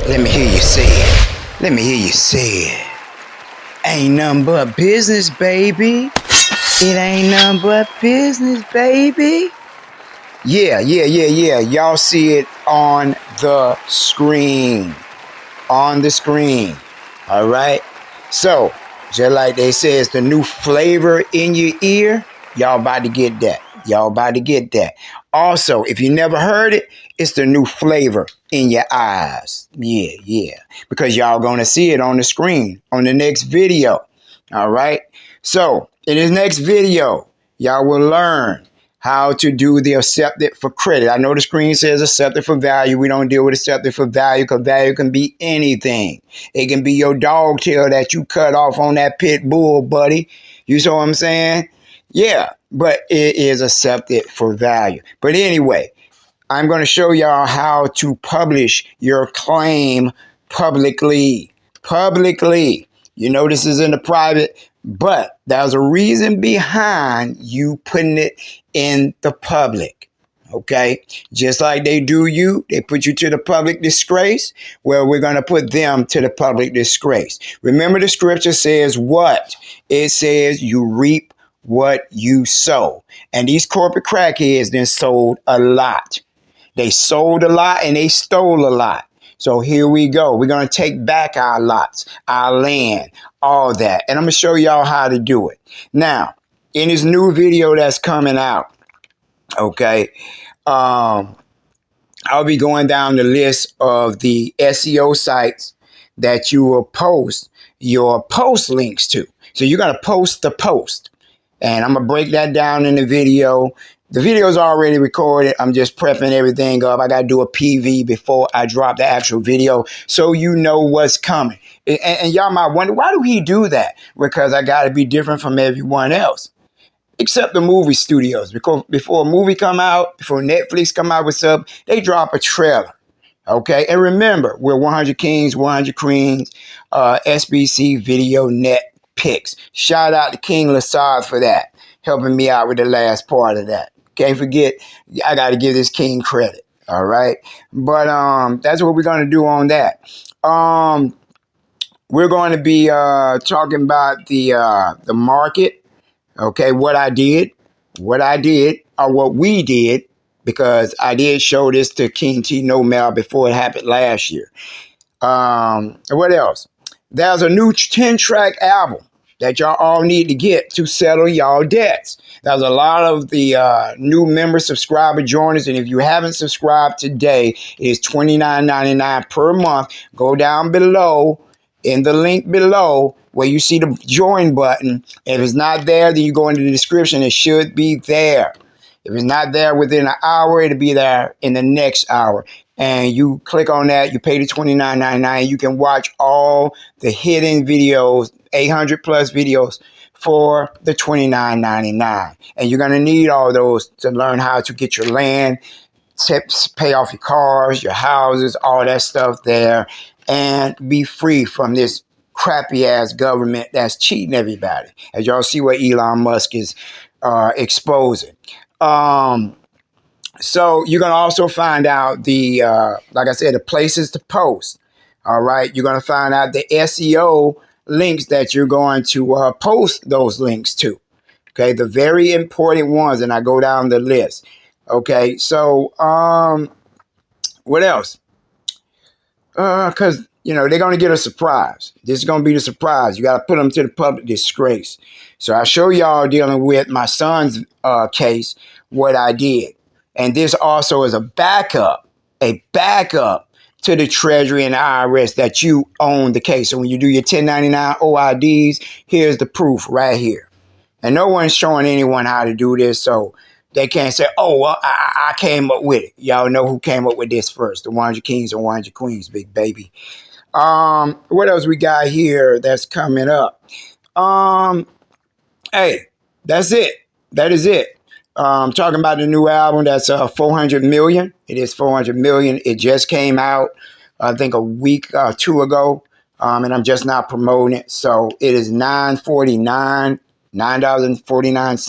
Let me hear you say it. Let me hear you say it. Ain't nothing but business, baby. It ain't nothing but business, baby. Yeah. Y'all see it on the screen. On the screen. All right. So, just like they say, it's the new flavor in your ear. Y'all about to get that. Y'all about to get that. Also, if you never heard it, it's the new flavor in your eyes. Yeah. Because y'all gonna see it on the screen on the next video. All right. So, in this next video, y'all will learn how to do the accepted for credit. I know the screen says accepted for value. We don't deal with accepted for value because value can be anything. It can be your dog tail that you cut off on that pit bull, buddy. You see what I'm saying? Yeah, but it is accepted for value. But anyway, I'm going to show y'all how to publish your claim publicly. You know this is in the private, but there's a reason behind you putting it in the public. Okay? Just like they do you, they put you to the public disgrace. Well, we're going to put them to the public disgrace. Remember the scripture says what? It says you reap what you sow. And these corporate crackheads then sold a lot. They sold a lot and they stole a lot. So here we go. We're going to take back our lots, our land, all that. And I'm going to show y'all how to do it. Now, in this new video that's coming out, okay, I'll be going down the list of the SEO sites that you will post your post links to. So you're going to post the post. And I'm going to break that down in the video. The video is already recorded. I'm just prepping everything up. I got to do a PV before I drop the actual video so you know what's coming. And y'all might wonder, why do he do that? Because I got to be different from everyone else. Except the movie studios. Because before a movie come out, before Netflix come out with something, they drop a trailer. Okay? And remember, we're 100 Kings, 100 Queens, SPC Video Net Picks. Shout out to King Lassard for that. Helping me out with the last part of that. Can't forget, I got to give this king credit. All right. But that's what we're going to do on that. We're going to be talking about the market. Okay. What I did, or what we did, because I did show this to King T No Mail before it happened last year. What else? There's a new 10-track album that y'all all need to get to settle y'all debts. There's a lot of the new member subscriber joiners, and if you haven't subscribed today, it's $29.99 per month. Go down below in the link below where you see the join button. If it's not there, then you go into the description. It should be there. If it's not there within an hour, it'll be there in the next hour. And you click on that, you pay the $29.99. You can watch all the hidden videos, 800 plus videos for the $29.99. And you're going to need all those to learn how to get your land, tips, pay off your cars, your houses, all that stuff there, and be free from this crappy ass government that's cheating everybody. As y'all see what Elon Musk is exposing. So you're going to also find out the, like I said, the places to post. All right. You're going to find out the SEO links that you're going to post those links to. Okay. The very important ones. And I go down the list. Okay. So, what else? Because, you know, they're going to get a surprise. This is going to be the surprise. You got to put them to the public disgrace. So I show y'all dealing with my son's case, what I did. And this also is a backup to the Treasury and the IRS that you own the case. So when you do your 1099 OIDs, here's the proof right here. And no one's showing anyone how to do this, so they can't say, oh, well, I came up with it. Y'all know who came up with this first, the 100 Kings and 100 Queens, big baby. What else we got here that's coming up? Hey, that's it. That is it. Talking about the new album that's 400 million. It is 400 million. It just came out, I think, a week or two ago, and I'm just not promoting it. So it is $9.49,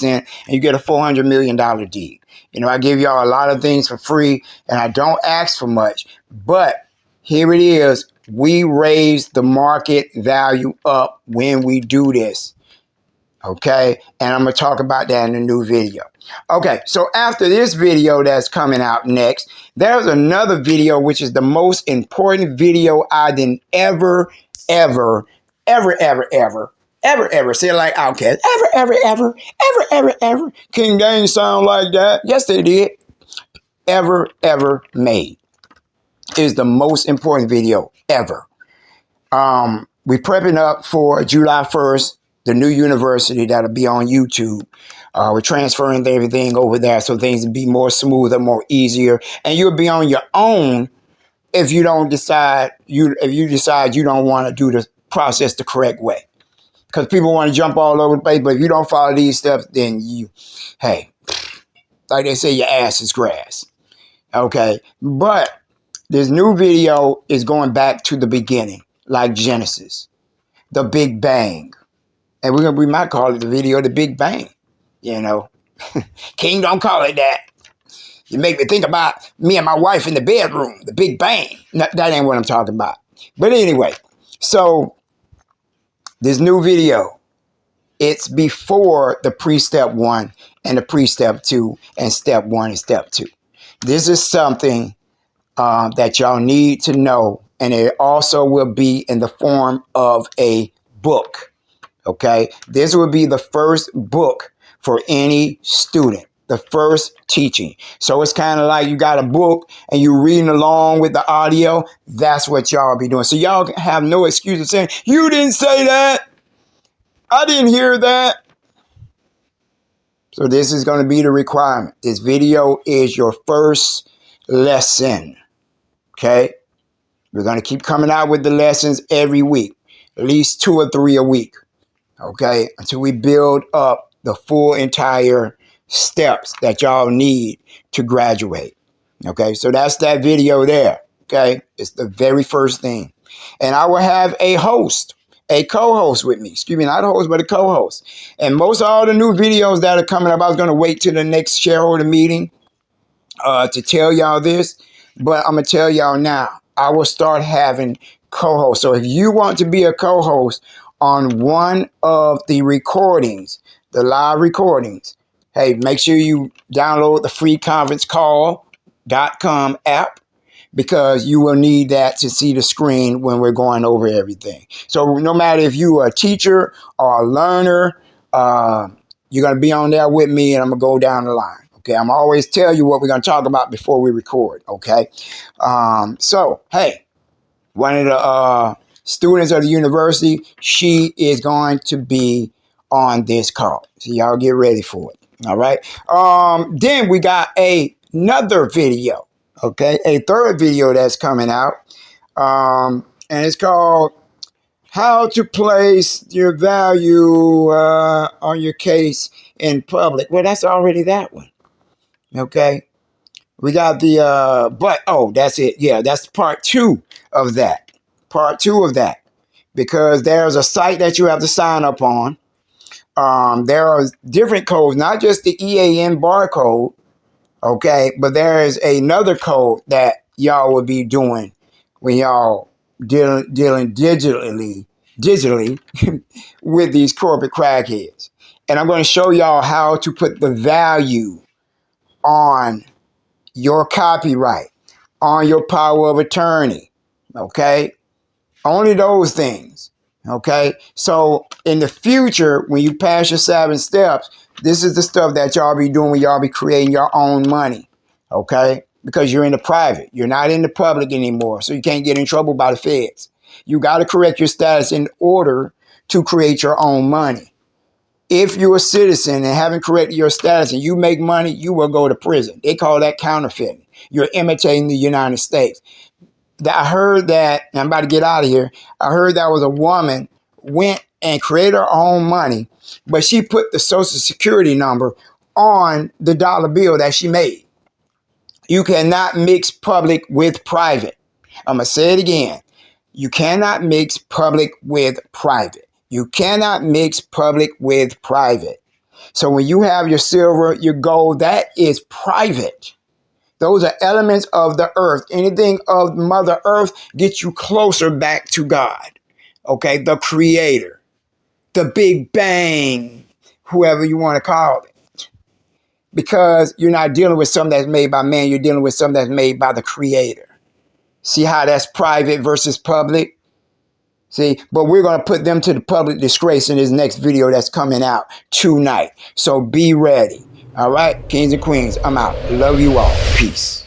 and you get a $400 million deed. You know, I give y'all a lot of things for free, and I don't ask for much, but Here it is. We raise the market value up when we do this. Okay, and I'm going to talk about that in a new video. Okay, so after this video that's coming out next, there's another video which is the most important video I didn't ever say it like Outkast. Ever. King James sound like that? Yes, they did. Ever made. It is the most important video ever. We're prepping up for July 1st. The new university that'll be on YouTube. We're transferring everything over there so things will be more smoother, more easier, and you'll be on your own if you decide you don't want to do the process the correct way. Because people want to jump all over the place, but if you don't follow these steps, then like they say, your ass is grass. Okay, but this new video is going back to the beginning, like Genesis, the Big Bang. And we might call it the video The Big Bang, you know. King, don't call it that. You make me think about me and my wife in the bedroom, the Big Bang. No, that ain't what I'm talking about. But anyway, so this new video, it's before the pre-step 1 and the pre-step 2 and step 1 and step 2. This is something that y'all need to know, and it also will be in the form of a book. Okay, this will be the first book for any student, the first teaching. So it's kind of like you got a book and you're reading along with the audio. That's what y'all be doing. So y'all have no excuse of saying, you didn't say that. I didn't hear that. So this is going to be the requirement. This video is your first lesson. Okay, we're going to keep coming out with the lessons every week, at least 2 or 3 a week. Okay, until we build up the full entire steps that y'all need to graduate. Okay, so that's that video there. Okay, it's the very first thing. And I will have a co-host with me. Excuse me, not a host, but a co-host. And most of all the new videos that are coming up, I was going to wait till the next shareholder meeting to tell y'all this. But I'm going to tell y'all now, I will start having co-hosts. So if you want to be a co-host on one of the recordings, the live recordings, hey, make sure you download the free conferencecall.com app, because you will need that to see the screen when we're going over everything. So no matter if you are a teacher or a learner, you're going to be on there with me, and I'm going to go down the line. Okay, I'm always tell you what we're going to talk about before we record. Okay, so hey, one of the students of the university, she is going to be on this call. So y'all get ready for it. All right. Then we got another video. Okay. A third video that's coming out. And it's called How to Place Your Value on Your Case in Public. Well, that's already that one. Okay. We got the, that's it. Yeah, that's part 2 of that. Part 2 of that, because there's a site that you have to sign up on. There are different codes, not just the EAN barcode, okay, but there is another code that y'all will be doing when y'all dealing digitally with these corporate crackheads. And I'm going to show y'all how to put the value on your copyright, on your power of attorney, okay? Only those things, okay? So in the future, when you pass your 7 steps, this is the stuff that y'all be doing when y'all be creating your own money, okay? Because you're in the private. You're not in the public anymore, so you can't get in trouble by the feds. You got to correct your status in order to create your own money. If you're a citizen and haven't corrected your status and you make money, you will go to prison. They call that counterfeiting. You're imitating the United States. I heard that, and I'm about to get out of here, I heard that was a woman went and created her own money, but she put the Social Security number on the dollar bill that she made. You cannot mix public with private. I'm going to say it again. You cannot mix public with private. You cannot mix public with private. So when you have your silver, your gold, that is private. Those are elements of the earth. Anything of Mother Earth gets you closer back to God. Okay, the Creator, the Big Bang, whoever you want to call it. Because you're not dealing with something that's made by man, you're dealing with something that's made by the Creator. See how that's private versus public? See, but we're going to put them to the public disgrace in this next video that's coming out tonight. So be ready. All right, kings and queens, I'm out. Love you all. Peace.